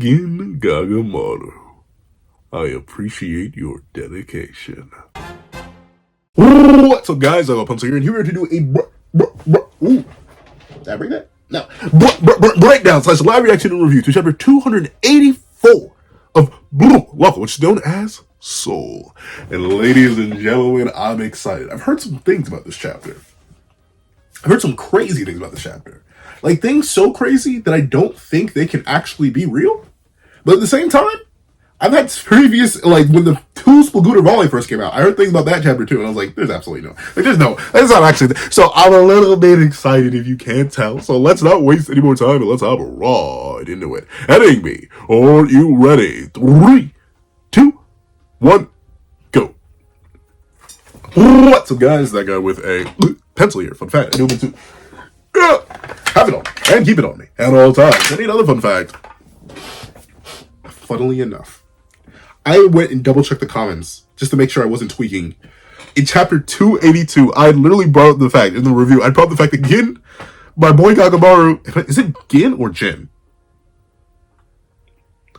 Gin Gagamaru. I appreciate your dedication. What's up, guys? I'm Pencil here, and here to do a ooh. Did I bring that? No. Breakdown / live reaction and review to chapter 284 of Loki, which is known as Soul. And ladies and gentlemen, I'm excited. I've heard some things about this chapter. I've heard some crazy things about this chapter. Like, things so crazy that I don't think they can actually be real. But at the same time, I've had previous, like, when the two Spagooter Volley first came out, I heard things about that chapter too, and I was like, there's absolutely no. Like, there's no. That's not actually. So I'm a little bit excited if you can't tell. So let's not waste any more time and let's hop right into it. Heading me. Are you ready? 3, 2, 1, go. What's up, guys? That guy with a pencil here. Fun fact. I do it too. Have it on and keep it on me at all times. Any other fun fact? Funnily enough, I went and double checked the comments just to make sure I wasn't tweaking. In chapter 282, I literally brought up the fact in the review. I brought up the fact that Gin, my boy Gagamaru, is it Gin or Jin?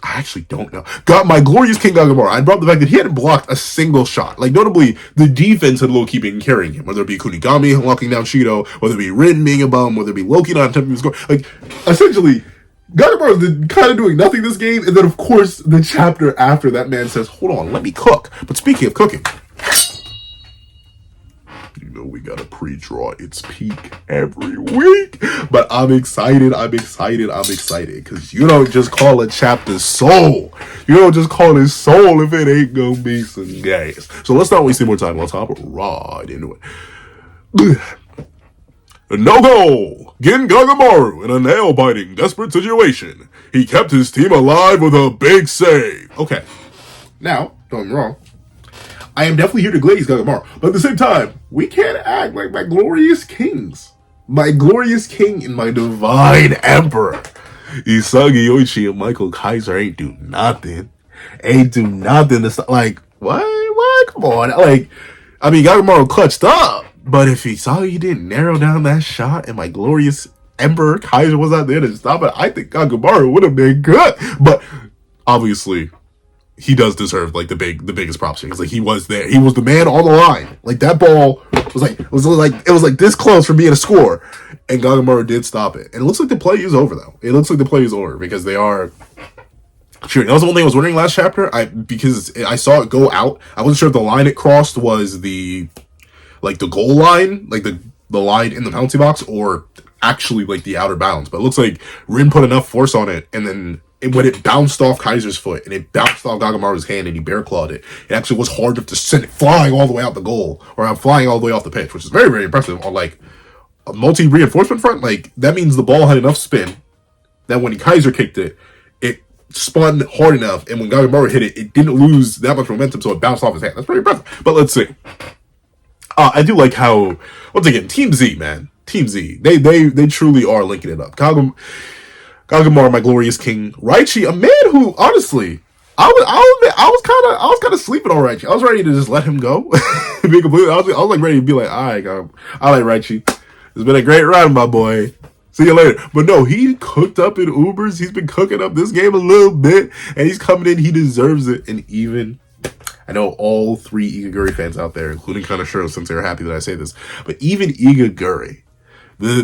I actually don't know. Got my glorious King Gagamaru. I brought up the fact that he hadn't blocked a single shot. Like, notably, the defense had Loki been carrying him. Whether it be Kunigami locking down Shido, whether it be Rin being a bum, whether it be Loki not attempting to score. Like, essentially, Gagamaru is kind of doing nothing this game. And then, of course, the chapter after, that man says, hold on, let me cook. But speaking of cooking, you know we gotta pre-draw its peak every week. But I'm excited, because you don't just call a chapter Soul. You don't just call it Soul if it ain't gonna be some gas. So let's not waste any more time. Let's hop right into it. No goal! Gin Gagamaru in a nail-biting, desperate situation. He kept his team alive with a big save. Okay. Now, don't get me wrong, I am definitely here to glaze Gagamaru, but at the same time, we can't act like my glorious kings. My glorious king and my divine emperor. Isagi, YOICHI, and Michael Kaiser ain't do nothing. Ain't do nothing to stop. Like, what? Come on. Like, I mean, Gagamaru clutched up, but if Isagi didn't narrow down that shot and my glorious emperor Kaiser was not there to stop it, I think Gagamaru would have been good. But obviously, he does deserve like the biggest props here. Because like he was there, he was the man on the line. Like that ball was like this close from being a score, and Gagamaru did stop it. And it looks like the play is over though. It looks like the play is over because they are shooting. That was the one thing I was wondering last chapter. Because I saw it go out. I wasn't sure if the line it crossed was the goal line, like the line in the penalty box, or actually like the outer bounds. But it looks like Rin put enough force on it, and then when it bounced off Kaiser's foot and it bounced off Gagamaru's hand and he bear clawed it, it actually was hard enough to send it flying all the way out the goal or flying all the way off the pitch, which is very, very impressive on like a multi-reinforcement front. Like that means the ball had enough spin that when Kaiser kicked it, it spun hard enough, and when Gagamaru hit it, it didn't lose that much momentum, so it bounced off his hand. That's pretty impressive. But let's see. I do like how, once again, Team Z, man. Team Z. They truly are linking it up. Gagamaru, my glorious king. YOICHI, a man who, honestly, I was kind of sleeping on YOICHI. I was ready to just let him go. I was like ready to be like, all right, I like YOICHI. It's been a great run, my boy. See you later. But no, he cooked up in Ubers. He's been cooking up this game a little bit, and he's coming in. He deserves it. And even, I know all 3 Igaguri fans out there, including Kanashiro, since they're happy that I say this, but even Igaguri, the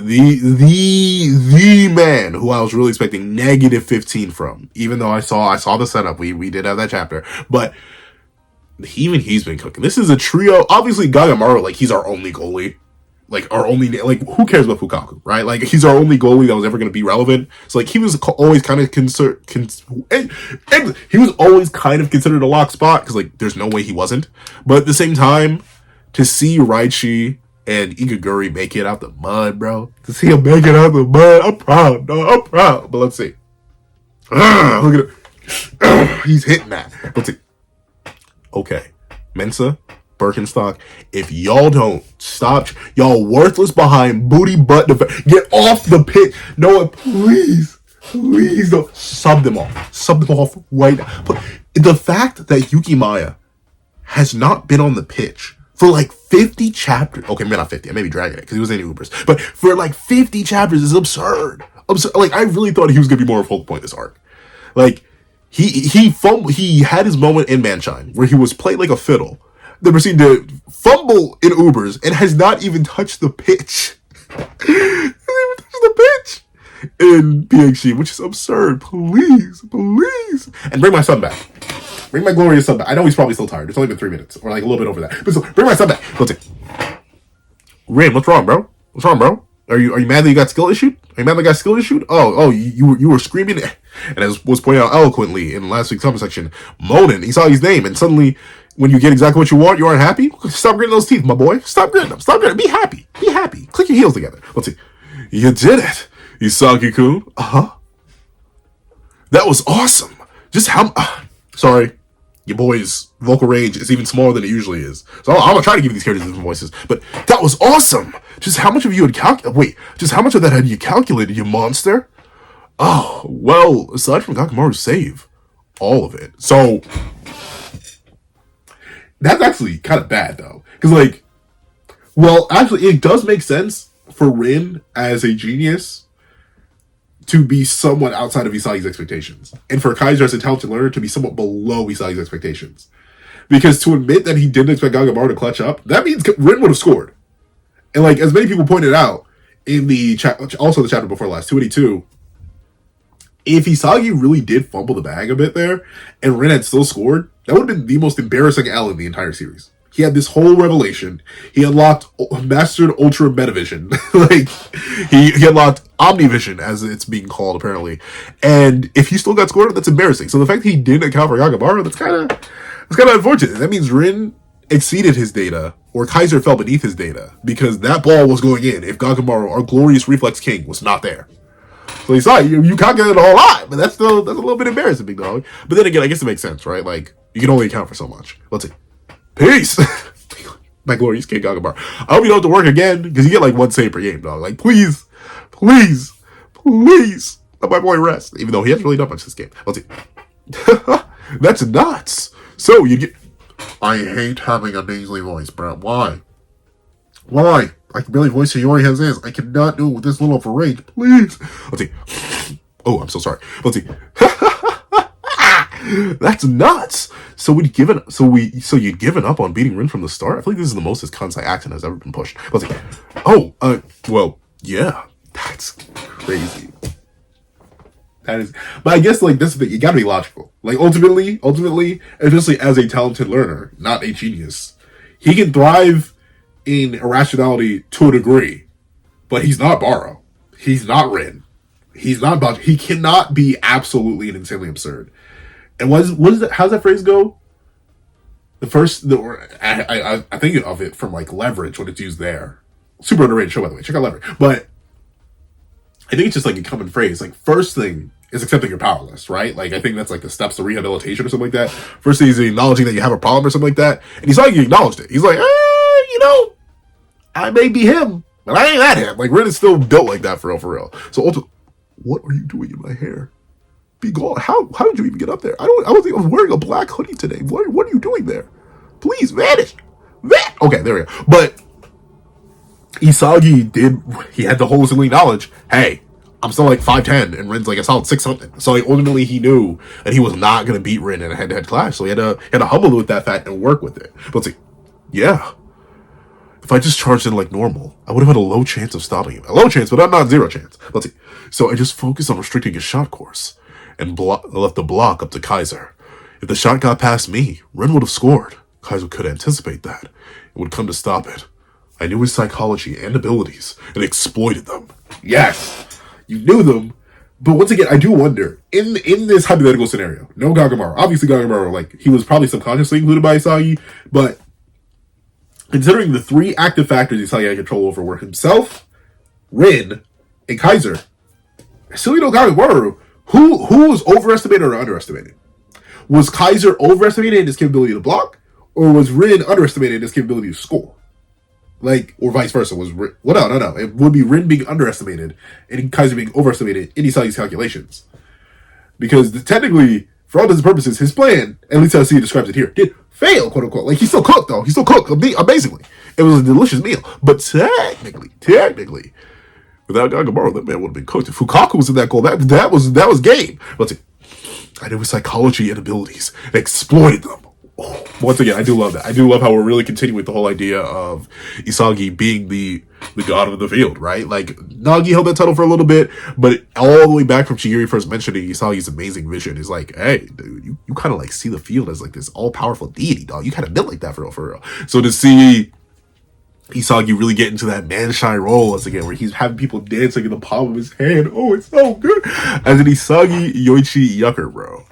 man who I was really expecting negative 15 from, even though I saw the setup, we did have that chapter, but even he's been cooking. This is a trio. Obviously Gagamaru, like, he's our only goalie, like our only, like, who cares about Fukaku, right? Like, he's our only goalie that was ever going to be relevant. So like, he was always kind of he was always kind of considered a lock spot, because like there's no way he wasn't. But at the same time, to see YOICHI and Igaguri make it out the mud, bro. To see him make it out the mud, I'm proud, dog. I'm proud. But let's see. Look at it. He's hitting that. Let's see. Okay. Mensa, Birkenstock, if y'all don't stop, y'all worthless behind booty butt, get off the pitch. Noah, please don't. Sub them off right now. But the fact that Yuki Maya has not been on the pitch for like 50 chapters. Okay, maybe not 50. I may be dragging it because he was in Ubers. But for like 50 chapters is absurd. Like, I really thought he was going to be more of a focal point this arc. Like, he had his moment in Manshine where he was playing like a fiddle. Then proceeded to fumble in Ubers and has not even touched the pitch. In PXG, which is absurd. Please. And bring my son back. Bring my glorious son back. I know he's probably still tired. It's only been 3 minutes. Or like a little bit over that. But still, bring my son back. Let's see. Ren, what's wrong, bro? Are you mad that you got skill issued? Are you mad that you got skill issued? Oh, you were screaming, and as was pointed out eloquently in last week's comment section, moaning. He saw his name, and suddenly, when you get exactly what you want, you aren't happy? Stop gritting those teeth, my boy. Stop gritting them. Stop gritting. Be happy. Click your heels together. Let's see. You did it, Isagi-kun. That was awesome. Just how... sorry. Your boy's vocal range is even smaller than it usually is. So I'm going to try to give these characters different voices. But that was awesome. Just how much of you had just how much of that had you calculated, you monster? Oh, well, aside from Gagamaru's save, all of it. So, that's actually kind of bad, though. Because, like, well, actually, it does make sense for Ren as a genius to be somewhat outside of Isagi's expectations. And for Kaiser as a talented learner to be somewhat below Isagi's expectations. Because to admit that he didn't expect Gagamaru to clutch up, that means Ren would have scored. And like, as many people pointed out in the chat, also the chapter before last, 282, if Isagi really did fumble the bag a bit there, and Ren had still scored, that would have been the most embarrassing L in the entire series. He had this whole revelation. He unlocked mastered ultra metavision. Like, he unlocked Omni-vision, as it's being called, apparently. And if he still got scored, that's embarrassing. So the fact that he didn't account for Gagamaru, that's kind of unfortunate. That means Ren exceeded his data, or Kaiser fell beneath his data, because that ball was going in if Gagamaru, our glorious reflex king, was not there. So you saw you calculated a whole lot, but that's a little bit embarrassing, big dog. But then again, I guess it makes sense, right? Like, you can only account for so much. Let's see. Peace! My glorious king Gagamaru. I hope you don't have to work again, because you get like 1 save per game, dog. Like, please, let my boy rest. Even though he hasn't really done much this game. Let's see. That's nuts. So, you get... I hate having a nasally voice, bro. Why? I can barely voice Yori has this. I cannot do it with this little of a rage. Please. Let's see. Oh, I'm so sorry. Let's see. That's nuts. So you'd given up on beating Ren from the start? I feel like this is the most his Kansai accent has ever been pushed. Let's see. Well, yeah. That's crazy. That is, but I guess like this is the thing, you gotta be logical. Like ultimately, especially as a talented learner, not a genius, he can thrive in irrationality to a degree, but he's not Baro. He's not Ren. He's not Baji. He cannot be absolutely and insanely absurd. And what is that? How's that phrase go? I think of it from like Leverage when it's used there. Super underrated show, by the way. Check out Leverage. But I think it's just like a common phrase. Like, first thing is accepting you're powerless, right? Like, I think that's like the steps to rehabilitation or something like that. First thing is acknowledging that you have a problem or something like that. And he's like, he acknowledged it. He's like, I may be him, but I ain't that him. Like, Ren is still built like that for real. So, also, what are you doing in my hair? Be gone. How did you even get up there? I was wearing a black hoodie today. What are you doing there? Please vanish. Okay, there we go. But Isagi he had the whole silly knowledge. Hey, I'm still like 5'10", and Ren's like a solid 6 something. So like ultimately he knew that he was not gonna beat Ren in a head-to-head clash. So he had to humble with that fact and work with it. But let's see. Yeah. If I just charged in like normal, I would have had a low chance of stopping him. A low chance, but not 0 chance. Let's see. So I just focused on restricting his shot course and left the block up to Kaiser. If the shot got past me, Ren would have scored. Kaiser could anticipate that. It would come to stop it. I knew his psychology and abilities and exploited them. Yes, you knew them. But once again, I do wonder, in this hypothetical scenario, no Gagamaru. Obviously Gagamaru, like, he was probably subconsciously included by Isagi, but considering the 3 active factors Isagi had control over were himself, Ren, and Kaiser, still you know Gagamaru, who was overestimated or underestimated? Was Kaiser overestimated in his capability to block, or was Ren underestimated in his capability to score? Like, or vice versa. Was Ren, well, no. It would be Ren being underestimated and Kaiser being overestimated in Isagi's calculations. Because technically, for all intents and purposes, his plan, at least as he describes it here, did fail, quote unquote. Like, he still cooked, though. He still cooked amazingly. It was a delicious meal. But technically, without Gagamaru, that man would have been cooked. If Fukaku was in that goal, that was game. Let's see. I knew his psychology and abilities and exploited them. Oh, once again, I do love that. I do love how we're really continuing with the whole idea of Isagi being the god of the field, right? Like, Nagi held that title for a little bit, but all the way back from Chigiri first mentioning Isagi's amazing vision is like, hey, dude, you kind of like see the field as like this all-powerful deity, dog. You kind of built like that for real. So to see Isagi really get into that man-shy role once again, where he's having people dancing in the palm of his hand. Oh, it's so good. As an Isagi YOICHI yucker, bro.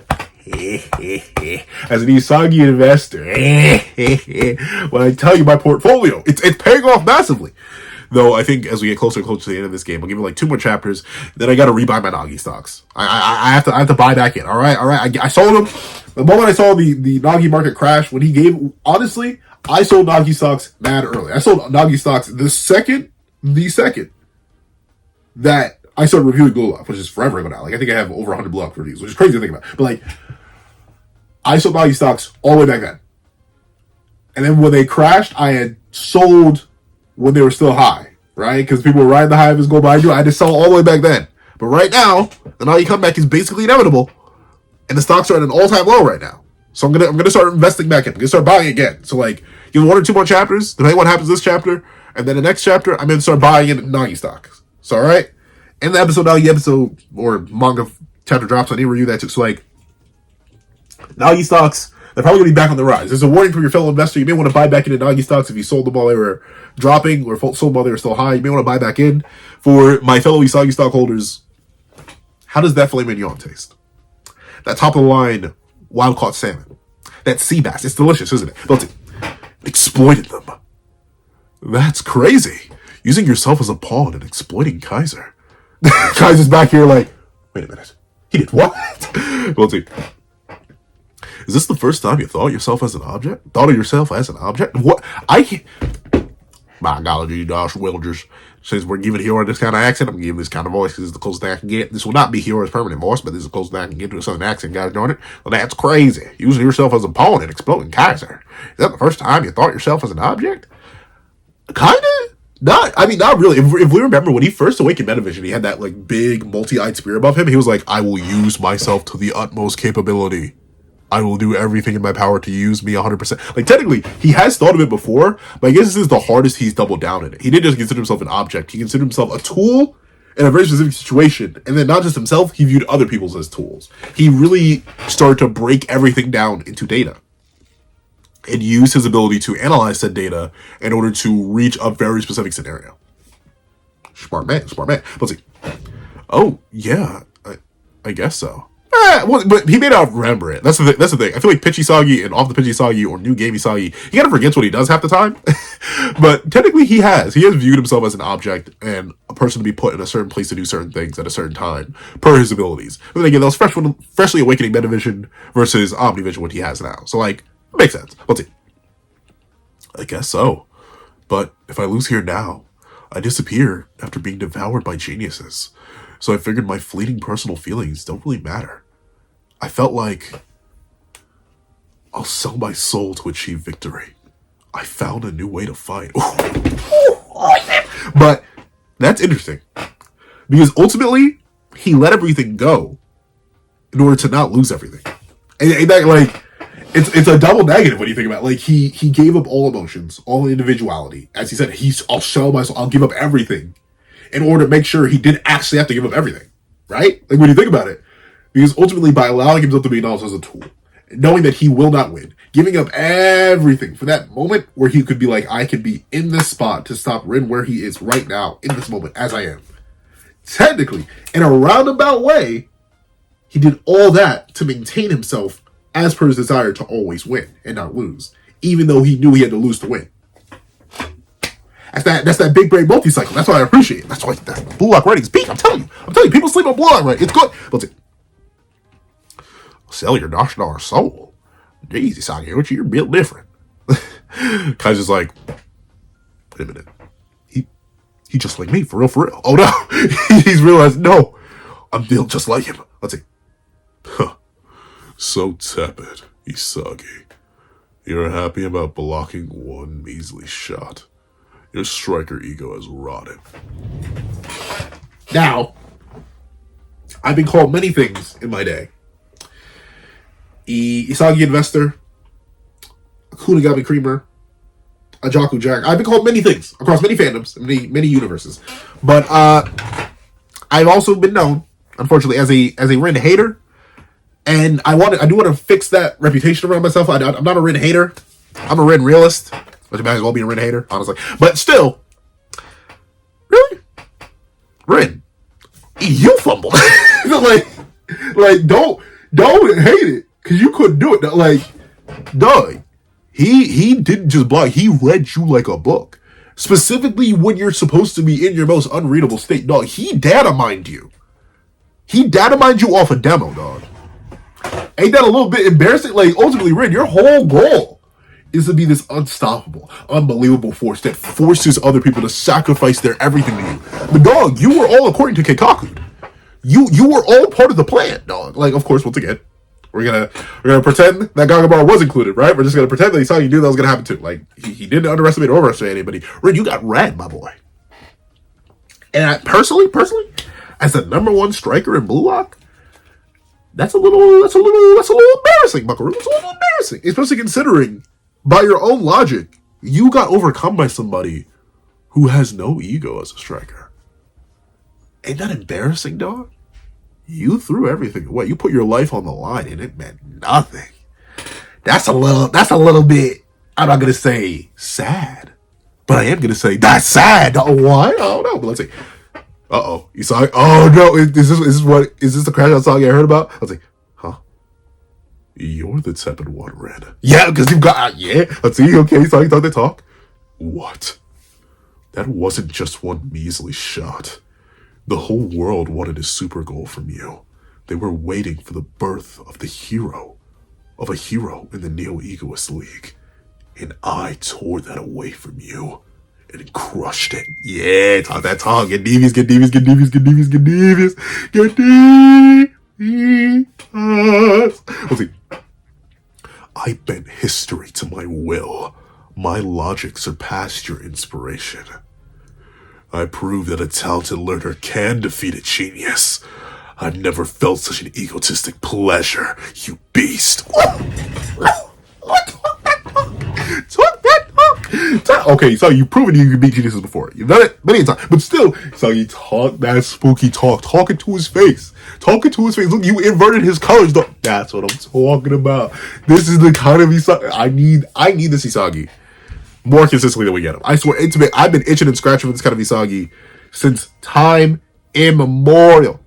As an Isagi investor, when I tell you my portfolio, it's paying off massively. Though I think as we get closer and closer to the end of this game, I'll give it like 2 more chapters. Then I got to rebuy my Nagi stocks. I have to buy back in. All right. I sold them the moment I saw the Nagi market crash. When he gave, honestly, I sold Nagi stocks mad early. I sold Nagi stocks the second that I started reviewing Blue Lock, which is forever ago now. Like, I think I have over 100 Blue Lock reviews, which is crazy to think about. But like, I sold Nagi stocks all the way back then. And then when they crashed, I had sold when they were still high, right? Because people were riding the high of his gold, but I had to sell all the way back then. But right now, the Nagi comeback is basically inevitable, and the stocks are at an all-time low right now. So I'm gonna start investing back in. I'm gonna start buying again. So like, give 1 or 2 more chapters, depending on what happens this chapter, and then the next chapter, I'm gonna start buying in Nagi stocks. So all right, in the Nagi episode or manga chapter drops, I need to review that too. So like, Nagi stocks, they're probably going to be back on the rise. There's a warning from your fellow investor. You may want to buy back into Nagi stocks if you sold them while they were dropping or sold them while they were still high. You may want to buy back in. For my fellow Isagi stockholders, how does that filet mignon taste? That top of the line wild caught salmon. That sea bass. It's delicious, isn't it? But exploited them. That's crazy. Using yourself as a pawn and exploiting Kaiser. Kaiser's back here like, wait a minute. He did what? Well, see. Is this the first time you thought of yourself as an object? Thought of yourself as an object? What? I can't. My God, Josh Wilgers says we're giving Hero this kind of accent. I'm giving this kind of voice because it's the closest thing I can get. This will not be Hero's permanent voice, but this is the closest thing I can get to a southern accent. Guys, join it? Well, that's crazy. Using yourself as a pawn and exploding Kaiser. Is that the first time you thought yourself as an object? Kinda. Not really. If we remember when he first awakened Metavision, he had that like big multi-eyed spear above him. He was like, I will use myself to the utmost capability. I will do everything in my power to use me 100%. Like, technically, he has thought of it before, but I guess this is the hardest he's doubled down in it. He didn't just consider himself an object. He considered himself a tool in a very specific situation. And then not just himself, he viewed other people as tools. He really started to break everything down into data and use his ability to analyze said data in order to reach a very specific scenario. Smart man. Let's see. Oh, yeah, I guess so. But he may not remember it. That's the thing. I feel like Pitch Isagi and Off the Pitch Isagi or New Game Isagi, he kind of forgets what he does half the time. But technically he has viewed himself as an object and a person to be put in a certain place to do certain things at a certain time per his abilities. But then again, that was freshly awakening Metavision versus Omni-vision, what he has now. So like, it makes sense. Let's see. I guess so. But if I lose here now, I disappear after being devoured by geniuses. So I figured my fleeting personal feelings don't really matter. I felt like I'll sell my soul to achieve victory. I found a new way to fight. But that's interesting. Because ultimately, he let everything go in order to not lose everything. And that, like, it's a double negative when you think about it. Like, he gave up all emotions, all individuality. As he said, I'll sell my soul, I'll give up everything in order to make sure he didn't actually have to give up everything. Right? Like, when you think about it. Because ultimately, by allowing himself to be acknowledged as a tool, knowing that he will not win, giving up everything for that moment where he could be like, I could be in this spot to stop Ren where he is right now, in this moment, as I am. Technically, in a roundabout way, he did all that to maintain himself as per his desire to always win and not lose, even though he knew he had to lose to win. That's that big brain multi-cycle. That's what I appreciate. That's why Blue Lock rating's peak. I'm telling you, people sleep on Blue Lock rating. It's good. Let's see. Sell your $9 soul. Jeez, Isagi, you're built different. Kaiser's like, wait a minute. He just like me, for real. Oh no. He's realized, no, I'm built just like him. Let's see. Huh. So tepid, Isagi. You're happy about blocking one measly shot. Your striker ego has rotted. Now, I've been called many things in my day. Isagi Investor, Kunigami Creamer, Ajaku Jack. I've been called many things across many fandoms, many universes. But I've also been known, unfortunately, as a Ren hater. And I do want to fix that reputation around myself. I'm not a Ren hater. I'm a Ren realist. Which might as well be a Ren hater, honestly. But still, really? Ren, you fumbled. like don't hate it. Because you couldn't do it. Like, dog, he didn't just block. He read you like a book. Specifically when you're supposed to be in your most unreadable state, dog. He data mined you. He data mined you off a demo, dog. Ain't that a little bit embarrassing? Like, ultimately, Ren, your whole goal is to be this unstoppable, unbelievable force that forces other people to sacrifice their everything to you. But dog, you were all according to Keikaku. You were all part of the plan, dog. Like, of course, once again, we're gonna pretend that Gagamaru was included, right? We're just gonna pretend that he saw you knew that was gonna happen too. Like, he didn't underestimate or overestimate anybody. Ren, you got read, my boy. And I, personally, as the #1 striker in Blue Lock, that's a little embarrassing, Buckaroo. It's a little embarrassing, especially considering, by your own logic, you got overcome by somebody who has no ego as a striker. Ain't that embarrassing, dog? You threw everything away. You put your life on the line, and it meant nothing. That's a little bit. I'm not gonna say sad, but I am gonna say that's sad. Why? I don't know. But let's see. You saw it? Oh no! Is this the crash out song I heard about? I was like, huh? You're the tepid one, Ren. Yeah, because you've got Let's see. Okay, so you thought they talk. What? That wasn't just one measly shot. The whole world wanted a super goal from you. They were waiting for the birth of a hero in the Neo-Egoist League. And I tore that away from you and crushed it. Yeah, talk that talk. Get devious. Let's see. I bent history to my will. My logic surpassed your inspiration. I proved that a talented learner can defeat a genius. I've never felt such an egotistic pleasure, you beast. Okay, so you've proven you can beat geniuses before. You've done it many times. But still, so you talk that spooky talk. Talking to his face. Look, you inverted his colors. That's what I'm talking about. This is the kind of Isagi. I need this Isagi more consistently than we get him. I swear, I've been itching and scratching for this kind of Isagi since time immemorial.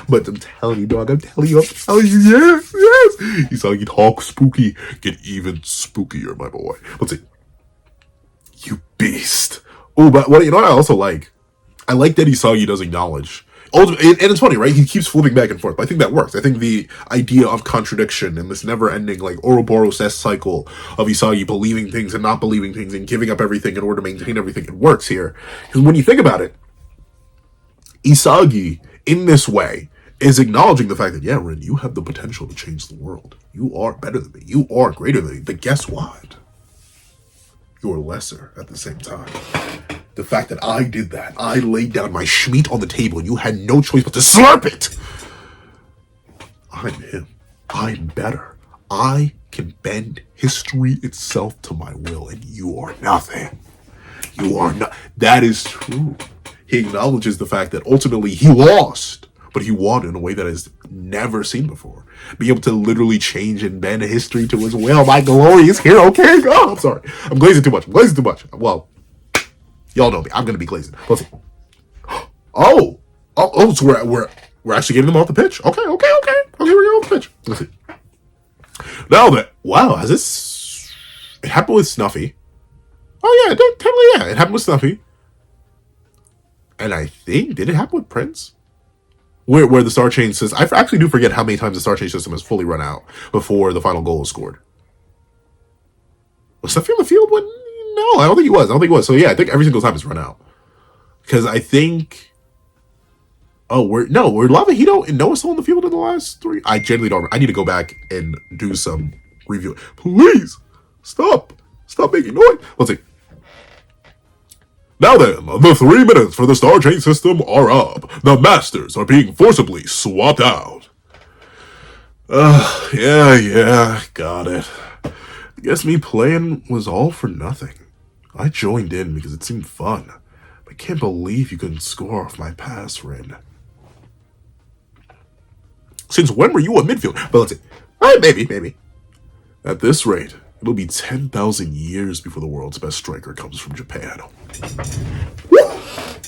But I'm telling you, dog. Yes. Isagi talk spooky, get even spookier, my boy. Let's see. You beast. Oh, but what I also like? I like that Isagi does acknowledge. And it's funny, right? He keeps flipping back and forth. But I think that works. I think the idea of contradiction and this never-ending, like, Ouroboros-esque cycle of Isagi believing things and not believing things and giving up everything in order to maintain everything, it works here. Because when you think about it, Isagi, in this way, is acknowledging the fact that, yeah, Ren, you have the potential to change the world. You are better than me. You are greater than me. But guess what? You're lesser at the same time. The fact that I did that, I laid down my schmeat on the table and you had no choice but to slurp it. I'm him. I'm better. I can bend history itself to my will and you are nothing. You are not. That is true. He acknowledges the fact that ultimately he lost, but he won in a way that is never seen before. Be able to literally change and bend history to his will. My glorious hero can go. I'm sorry. I'm glazing too much. Well, y'all know me. I'm gonna be glazing. Let's see. Oh, so we're actually getting them off the pitch. Okay. We're getting off the pitch. Let's see. Now that has this? It happened with Snuffy. Oh yeah, technically it happened with Snuffy. And I think did it happen with Prince? Where the star chain says, I actually do forget how many times the star chain system has fully run out before the final goal is scored. Was Snuffy on the field when? No, I don't think he was. So yeah, I think every single time it's run out. Because I think, we're Lavahito and Noah still on the field in the last 3. I genuinely don't. I need to go back and do some review. Please stop making noise. Let's see. Now then, the 3 minutes for the Star Chain system are up. The Masters are being forcibly swapped out. Yeah, got it. Guess me playing was all for nothing. I joined in because it seemed fun. I can't believe you couldn't score off my pass, Ren. Since when were you a midfield? But let's see. Maybe. At this rate, it'll be 10,000 years before the world's best striker comes from Japan.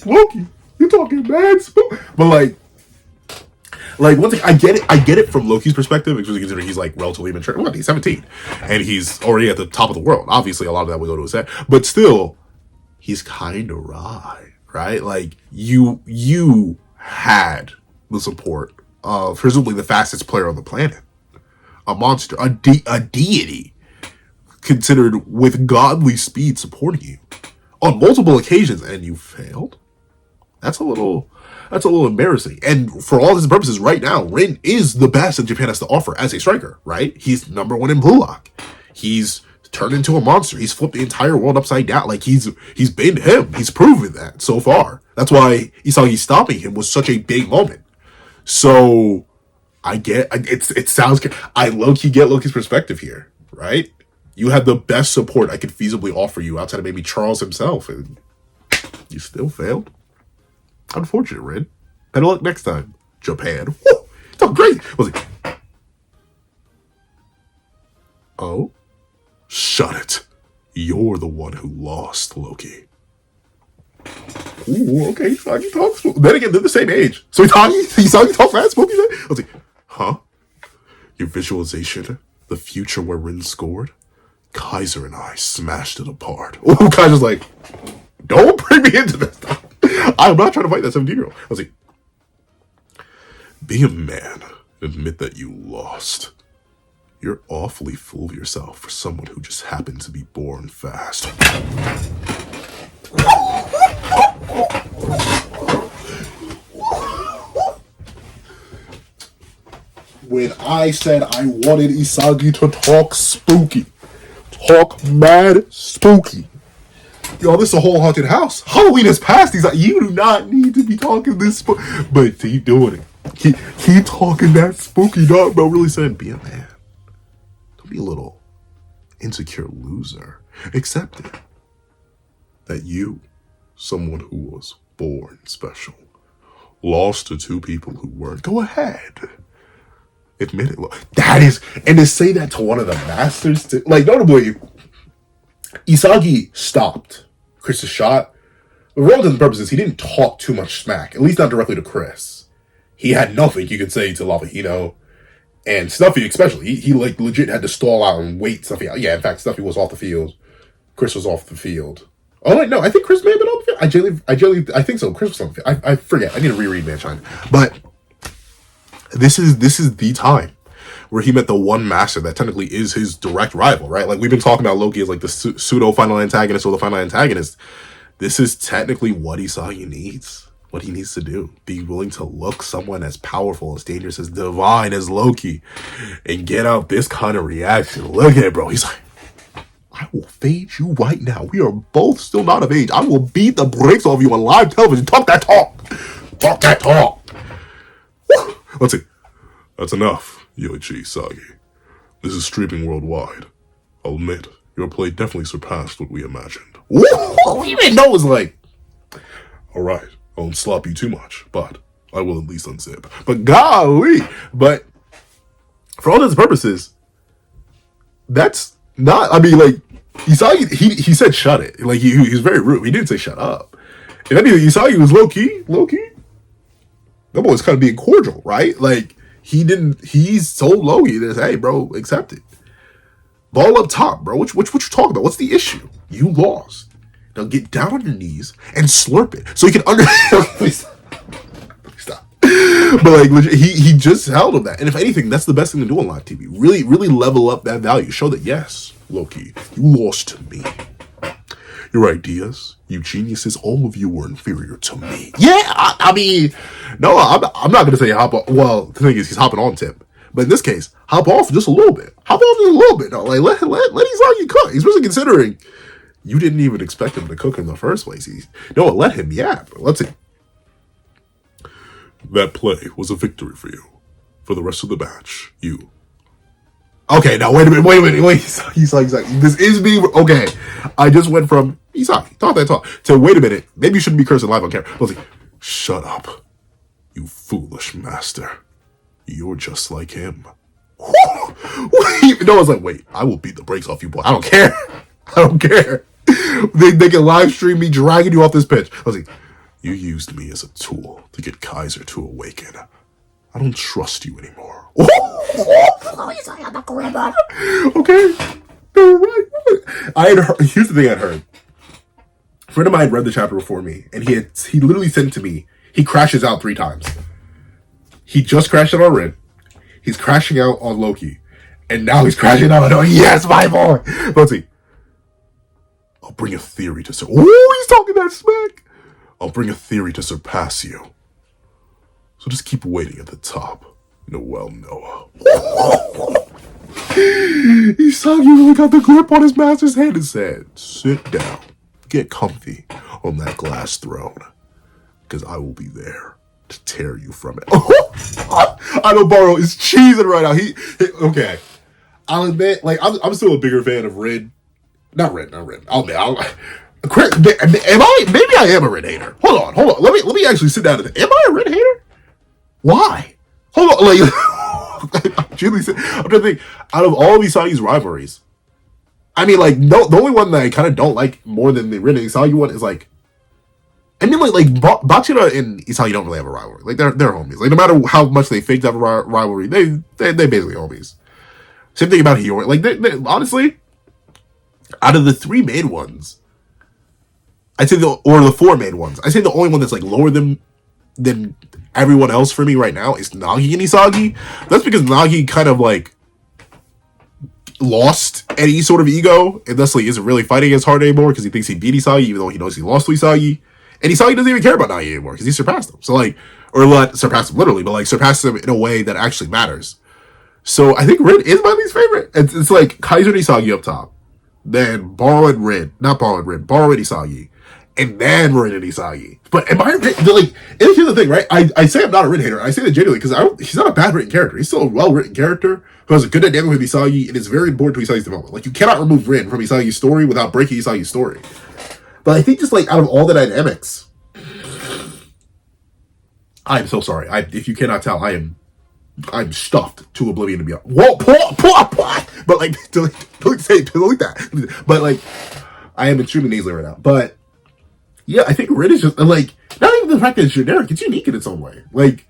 Loki, you're talking mad spook. But like one thing, I get it from Loki's perspective, especially considering he's like relatively mature. What, he's 17, and he's already at the top of the world. Obviously, a lot of that will go to his head, but still, he's kind of right? Like you had the support of presumably the fastest player on the planet, a monster, a deity, considered with godly speed, supporting you on multiple occasions, and you failed. That's a little embarrassing. And for all intents and purposes, right now, Ren is the best that Japan has to offer as a striker, right? He's #1 in Blue Lock. He's turned into a monster. He's flipped the entire world upside down. Like, he's been him. He's proven that so far. That's why Isagi stopping him was such a big moment. So, it sounds good. I low-key get Loki's perspective here, right? You had the best support I could feasibly offer you outside of maybe Charles himself, and you still failed. Unfortunate, Ren. Better luck next time. Japan. Woo! It's all great. Was it? Oh? Shut it. You're the one who lost, Loki. Ooh, okay. Isagi talks. Then again, they're the same age. So Isagi talks fast. Spooky. Let's see. Huh? Your visualization? The future where Ren scored? Kaiser and I smashed it apart. Oh, Kaiser's like, don't bring me into this stuff. I'm not trying to fight that 17-year-old. Let's see. Be a man. Admit that you lost. You're awfully full of yourself for someone who just happened to be born fast. When I said I wanted Isagi to talk spooky, talk mad spooky. Yo, this is a whole haunted house. Halloween has passed. He's like, you do not need to be talking this spooky. But keep doing it. Keep talking that spooky, dog, bro. Really saying, be a man. Don't be a little insecure loser. Accept it. That you, someone who was born special, lost to two people who weren't. Go ahead. Admit it. That is, and to say that to one of the masters, like, notably, Isagi stopped Chris's shot. For all intents and purposes, he didn't talk too much smack, at least not directly to Chris. He had nothing you could say to Lavahino, and Snuffy especially. He like legit had to stall out and wait Snuffy out. Yeah, in fact, Snuffy was off the field. Chris was off the field. Oh wait, no, I think Chris may have been on the field. I think so. Chris was on the field. I forget. I need to reread Manshine. But this is the time where he met the one master that technically is his direct rival, right? Like, we've been talking about Loki as like the pseudo final antagonist or the final antagonist. This is technically what Isagi needs. What he needs to do. Be willing to look someone as powerful, as dangerous, as divine as Loki and get out this kind of reaction. Look at it, bro. He's like, I will fade you right now. We are both still not of age. I will beat the brakes off you on live television. Talk that talk. Talk that talk. Woo. Let's see. That's enough, YOICHI Isagi. This is streaming worldwide. I'll admit, your play definitely surpassed what we imagined. Woo. Even though it was like, alright, I won't slap you too much, but I will at least unzip. But golly! But for all intents and purposes, that's not, I mean, like, Isagi, he said shut it. Like, he was very rude. He didn't say shut up. If anything, Isagi was low-key. That boy was kind of being cordial, right? Like, he's told Loki this, hey, bro, accept it. Ball up top, bro. What you talking about? What's the issue? You lost. Now get down on your knees and slurp it. So he can Stop. But like, legit, he just held him that. And if anything, that's the best thing to do on live TV. Really, really level up that value. Show that, yes, Loki, you lost to me. Your ideas, you geniuses, all of you were inferior to me. Yeah, I mean, no, I'm not going to say hop off. Well, the thing is, he's hopping on tip. But in this case, hop off just a little bit. Hop off just a little bit. No, like, let Isagi cut. Especially considering You didn't even expect him to cook in the first place. No, let him yap. Let's see. That play was a victory for you. For the rest of the match, you. Okay, now wait a minute, wait. He's like, this is me. Okay, I just went from Isagi, talk that talk, to wait a minute. Maybe you shouldn't be cursing live on camera. Let's see. Shut up, you foolish master. You're just like him. No, I was like, wait, I will beat the brakes off you, boy. I don't care. I don't care. They can live stream me dragging you off this pitch. Let's see. You used me as a tool to get Kaiser to awaken. I don't trust you anymore. Okay. Here's the thing I'd heard. A friend of mine had read the chapter before me, and he literally sent it to me. He crashes out 3 times. He just crashed out on Ren. He's crashing out on Loki. And now he's crashing out on yes, my boy. Let's see. I'll bring a theory to he's talking that smack. I'll bring a theory to surpass you. So just keep waiting at the top. Noel Noah. Isagi really got the grip on his master's hand and said, sit down. Get comfy on that glass throne. Because I will be there to tear you from it. I know Baro is cheesing right now. Okay. I'll admit, like, I'm still a bigger fan of Ren. Not Ren. I'll admit, maybe I am a Ren hater. Hold on. Let me actually sit down and think. Am I a Ren hater? Why? Hold on, like, I'm trying to think, out of all of Isagi's rivalries, I mean, like, no, the only one that I kind of don't like more than the Ren and Isagi one is, like, I mean, like Bachira and Isagi don't really have a rivalry. Like, they're homies. Like, no matter how much they fake to have a rivalry, they basically homies. Same thing about Hiyori. Like, they honestly, out of the 3 main ones, I'd say the 4 main ones, I'd say the only one that's, like, lower than everyone else for me right now is Nagi and Isagi. That's because Nagi kind of, like, lost any sort of ego and thus, like, isn't really fighting as hard anymore because he thinks he beat Isagi even though he knows he lost to Isagi. And Isagi doesn't even care about Nagi anymore because he surpassed him. So, like, or not surpassed him literally, but, like, surpassed him in a way that actually matters. So I think Ren is my least favorite. It's like Kaiser and Isagi up top. Then Baro and Ren. Not Baro and Ren. Baro and Isagi. And then Ren and Isagi. But am I, like, here's the thing, right? I say I'm not a Ren hater. I say that genuinely because he's not a bad written character. He's still a well-written character who has a good dynamic with Isagi and is very important to Isagi's development. Like, you cannot remove Ren from Isagi's story without breaking Isagi's story. But I think just, like, out of all the dynamics, I'm so sorry. If you cannot tell, I'm stuffed to oblivion to be honest. Whoa, but, like, don't say that. But, like, I am extremely nasally right now. But yeah, I think Ren is just, like, not even the fact that it's generic, it's unique in its own way. Like,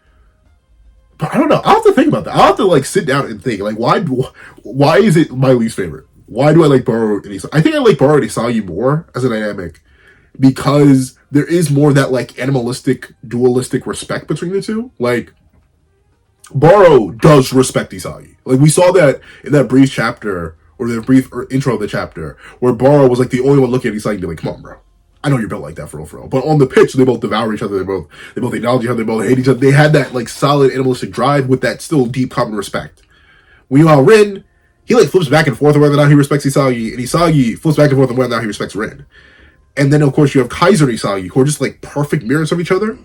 but I don't know. I'll have to think about that. I'll have to, like, sit down and think, like, why is it my least favorite? Why do I like Baro and Isagi? I think I like Baro and Isagi more as a dynamic because there is more of that, like, animalistic, dualistic respect between the two. Like, Baro does respect Isagi. Like, we saw that in that brief chapter, or the brief intro of the chapter, where Baro was, like, the only one looking at Isagi and be like, come on, bro. I know you're built like that for real. But on the pitch, they both devour each other. They both acknowledge each other. They both hate each other. They had that, like, solid animalistic drive with that still deep common respect. When you have Ren, he, like, flips back and forth on whether or not he respects Isagi, and Isagi flips back and forth on whether or not he respects Ren. And then, of course, you have Kaiser and Isagi, who are just, like, perfect mirrors of each other,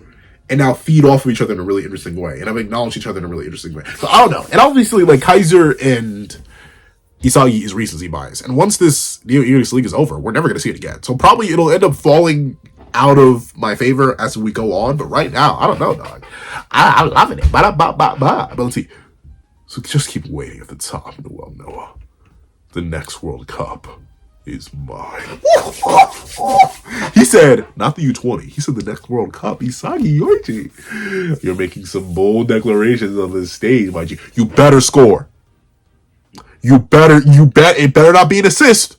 and now feed off of each other in a really interesting way, and have acknowledged each other in a really interesting way. So, I don't know. And obviously, like, Kaiser and Isagi is recency bias. And once this Unix League is over, we're never going to see it again. So probably it'll end up falling out of my favor as we go on. But right now, I don't know, dog. I'm loving it. But let's see. So just keep waiting at the top, Noel Noah. The next World Cup is mine. He said, not the U20. He said the next World Cup. Isagi YOICHI. You're making some bold declarations on this stage, my G. You better score. It better not be an assist.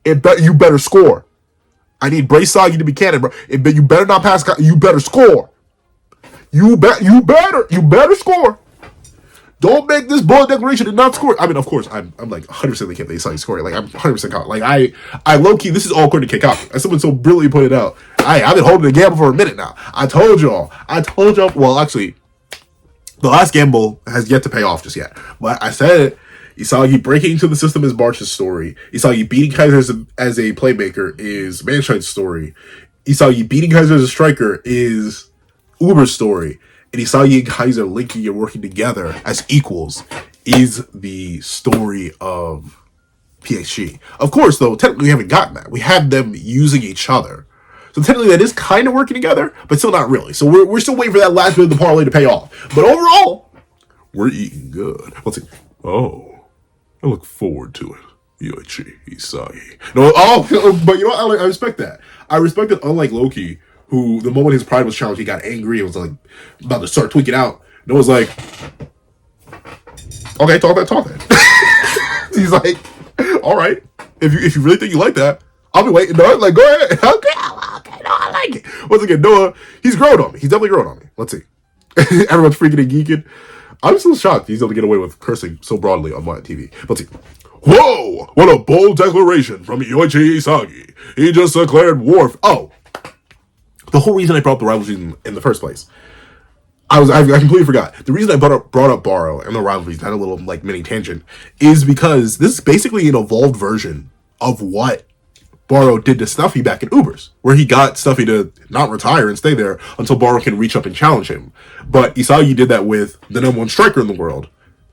You better score. I need Bray Sagi to be canon, bro. You better not pass. You better score. You better score. Don't make this bold declaration and not score. I mean, of course, I'm like 100% the can't they Sagi scoring. Like, I'm 100% confident. Like, I low key, this is all according to Kikaku. As someone so brilliantly pointed out, I've been holding the gamble for a minute now. I told y'all. Well, actually, the last gamble has yet to pay off just yet. But I said it. Isagi breaking into the system is March's story. Isagi beating Kaiser as a playmaker is Manshine's story. Isagi beating Kaiser as a striker is Uber's story. And Isagi and Kaiser linking and working together as equals is the story of PSG. Of course, though, technically we haven't gotten that. We have them using each other. So technically that is kind of working together, but still not really. So we're still waiting for that last bit of the parlay to pay off. But overall, we're eating good. Let's see. Oh, I look forward to it. YOICHI, Isagi. No, but you know what? I respect that. I respect that, unlike Loki, who, the moment his pride was challenged, he got angry and was like, about to start tweaking out. No one's like, okay, talk that. He's like, all right, if you really think you like that, I'll be waiting. No, like, go ahead. Okay, no, I like it. Once again, Noah, he's grown on me. He's definitely grown on me. Let's see. Everyone's freaking and geeking. I'm still shocked he's able to get away with cursing so broadly on my TV. Let's see. Whoa! What a bold declaration from YOICHI Isagi. He just declared war. Oh, the whole reason I brought up the rivalry in the first place, I completely forgot. The reason I brought up Baro and the rivalries, not a little like mini tangent, is because this is basically an evolved version of what Baro did to Snuffy back in Ubers, where he got Snuffy to not retire and stay there until Baro can reach up and challenge him. But Isagi did that with the #1 striker in the world,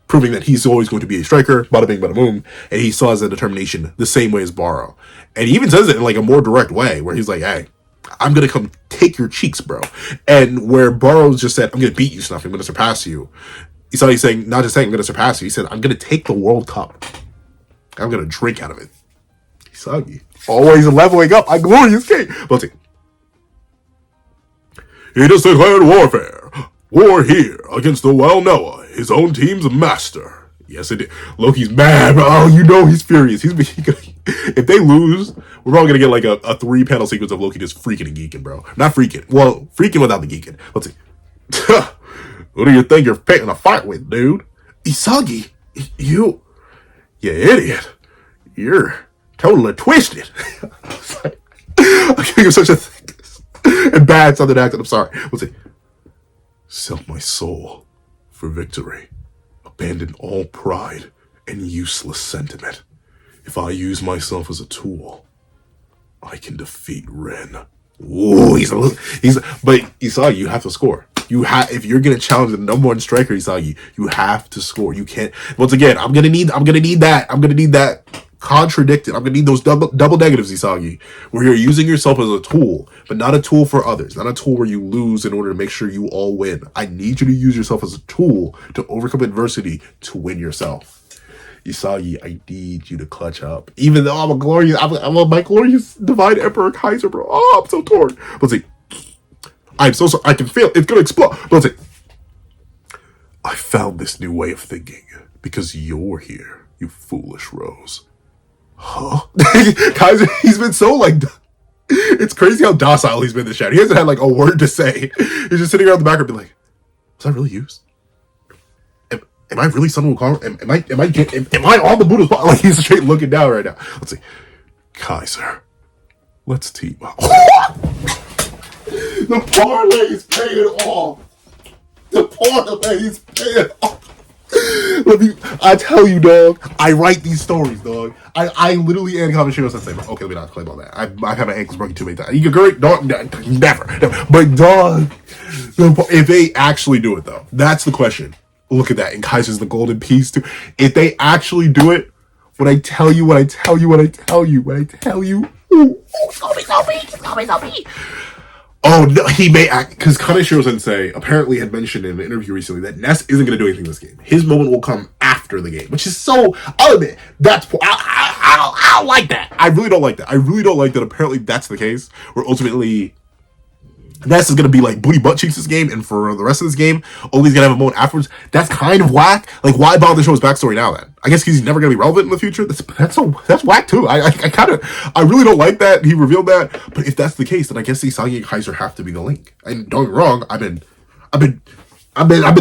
proving that he's always going to be a striker, bada bing, bada boom, and he still has that determination the same way as Baro. And he even says it in like a more direct way, where he's like, hey, I'm going to come take your cheeks, bro. And where Baro's just said, I'm going to beat you, Snuffy, I'm going to surpass you. Isagi's saying, not just saying I'm going to surpass you, he said, I'm going to take the World Cup. I'm going to drink out of it. Isagi, always leveling up a glorious king. Let's see. He just declared warfare. War here against the well-Noah, his own team's master. Yes, it did. Loki's mad, bro. Oh, you know he's furious. If they lose, we're probably going to get like a 3-panel sequence of Loki just freaking and geeking, bro. Not freaking. Well, freaking without the geeking. Let's see. Who do you think you're picking a fight with, dude? Isagi, you idiot. You're totally twisted. I can't give such a thing. And bad Southern accent. I'm sorry. Let's see. Sell my soul for victory. Abandon all pride and useless sentiment. If I use myself as a tool, I can defeat Ren. Ooh, but Isagi, you have to score. If you're gonna challenge the #1 striker, Isagi, you have to score. You can't. Once again, I'm gonna need that contradicted. I'm gonna need those double negatives, Isagi, where you're using yourself as a tool, but not a tool for others, not a tool where you lose in order to make sure you all win. I need you to use yourself as a tool to overcome adversity to win yourself. Isagi, I need you to clutch up. Even though I'm a my glorious divine emperor Kaiser, bro. Oh, I'm so torn. Let's see. I'm so sorry. I can feel it's gonna explode. Let's see. I found this new way of thinking because you're here, you foolish Rose. Huh? Kaiser, he's been so like, it's crazy how docile he's been this chat. He hasn't had like a word to say. He's just sitting around the back and be like, was I really used? Am I really Son Wukong? Am I on the Buddha's spot? Like he's straight looking down right now. Let's see. Kaiser, let's team up. The parlay is paying off. The parlay is paying off. I tell you, dog, I write these stories, dog. I literally and Kamishiro Sensei. Okay, let me not claim all that. I've had my ankles broken too many times. You great dog, never. But dog, if they actually do it though, that's the question. Look at that. And Kaiser's the golden piece too. If they actually do it, when I tell you, ooh, it's gonna be so big. Oh, no, he may act, because Kaneshiro Sensei apparently had mentioned in an interview recently that Ness isn't going to do anything in this game. His moment will come after the game, which is so, I'll admit, I don't like that. I really don't like that. I really don't like that apparently that's the case, where ultimately Ness is going to be like booty butt cheeks this game, and for the rest of this game, only he's going to have a moment afterwards. That's kind of whack. Like, why bother to show his backstory now then? I guess he's never going to be relevant in the future. That's whack too. I really don't like that he revealed that. But if that's the case, then I guess Isagi and Kaiser have to be the link. And don't get me wrong, I've been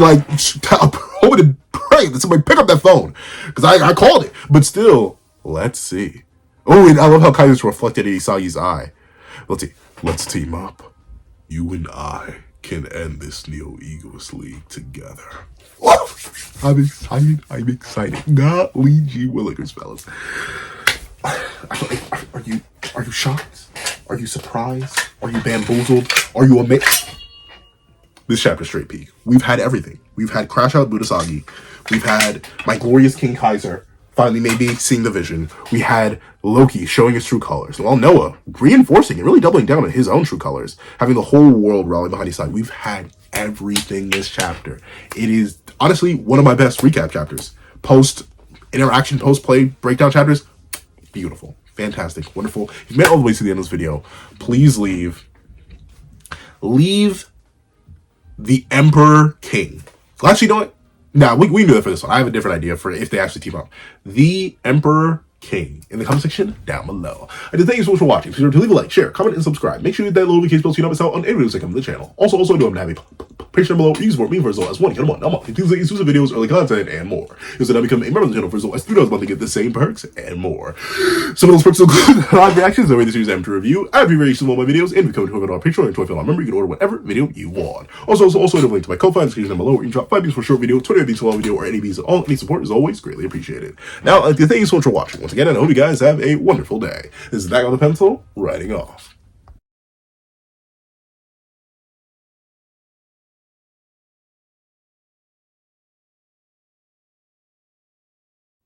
like hoping to pray that somebody pick up that phone because I called it. But still, let's see. Oh, and I love how Kaiser's reflected in Isagi's eye. Let's see. Let's team up. You and I can end this Neo-Egoist League together. Whoa! I'm excited. I'm excited. Golly gee willikers, fellas. Are you shocked? Are you surprised? Are you bamboozled? Are you amazed? This chapter straight peak. We've had everything. We've had Crash Out Budasagi. We've had my glorious King Kaiser finally maybe seeing the vision. We had Loki showing his true colors. Well, Noah reinforcing and really doubling down on his own true colors, having the whole world rally behind his side. We've had everything this chapter. It is honestly one of my best recap chapters. Post interaction, post play breakdown chapters. Beautiful, fantastic, wonderful. If you made it all the way to the end of this video, please leave the Emperor King. Well, actually, you know what? Nah, we can do that for this one. I have a different idea for if they actually team up. The Emperor King in the comment section down below. I do thank you so much for watching. Be sure to leave a like, share, comment, and subscribe. Make sure you hit that little notification bell so you don't miss out on any videos that come to the channel. Also, I do have a Patreon below. You can support me for as low as $1. Get them on. Exclusive videos, early content, and more. You also now become a member of the channel for as low as $3 a month to get the same perks and more. Some of those perks include live reactions, the way the series I am to review, every variation of all my videos, and if you come to our Patreon and Toy member, you can order whatever video you want. Also, I have a link to my Ko-Fi in the description down below where you can drop 5 views for a short video, 20 views for a long video, or any views at all. Any support is always greatly appreciated. Now, thank you so much for watching. Once again, I hope you guys have a wonderful day. This is Back on the Pencil, writing off.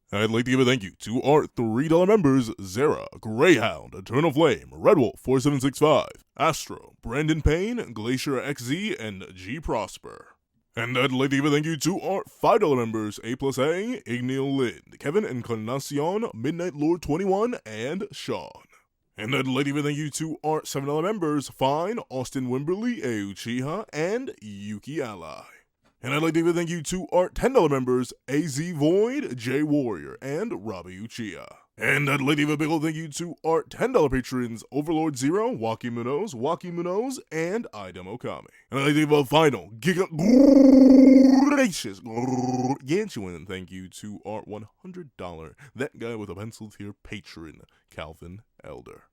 I'd like to give a thank you to our $3 members, Zara, Greyhound, Eternal Flame, Red Wolf 4765, Astro, Brandon Payne, Glacier XZ, and G Prosper. And I'd like to give a thank you to our $5 members, A plus A, Ignil Lind, Kevin Encarnacion, Midnight Lord 21, and Sean. And I'd like to give a thank you to our $7 members, Fine, Austin Wimberly, Uchiha, and Yuki Ally. And I'd like to give a thank you to our $10 members, AZ Void, J Warrior, and Robbie Uchiha. And I'd like to give a big old thank you to our $10 patrons, Overlord Zero, Waki Munoz, and Idem Okami. And I'd like to give a final gracious gargantuan thank you to our $100 That Guy with a Pencil tier patron, Calvin Elder.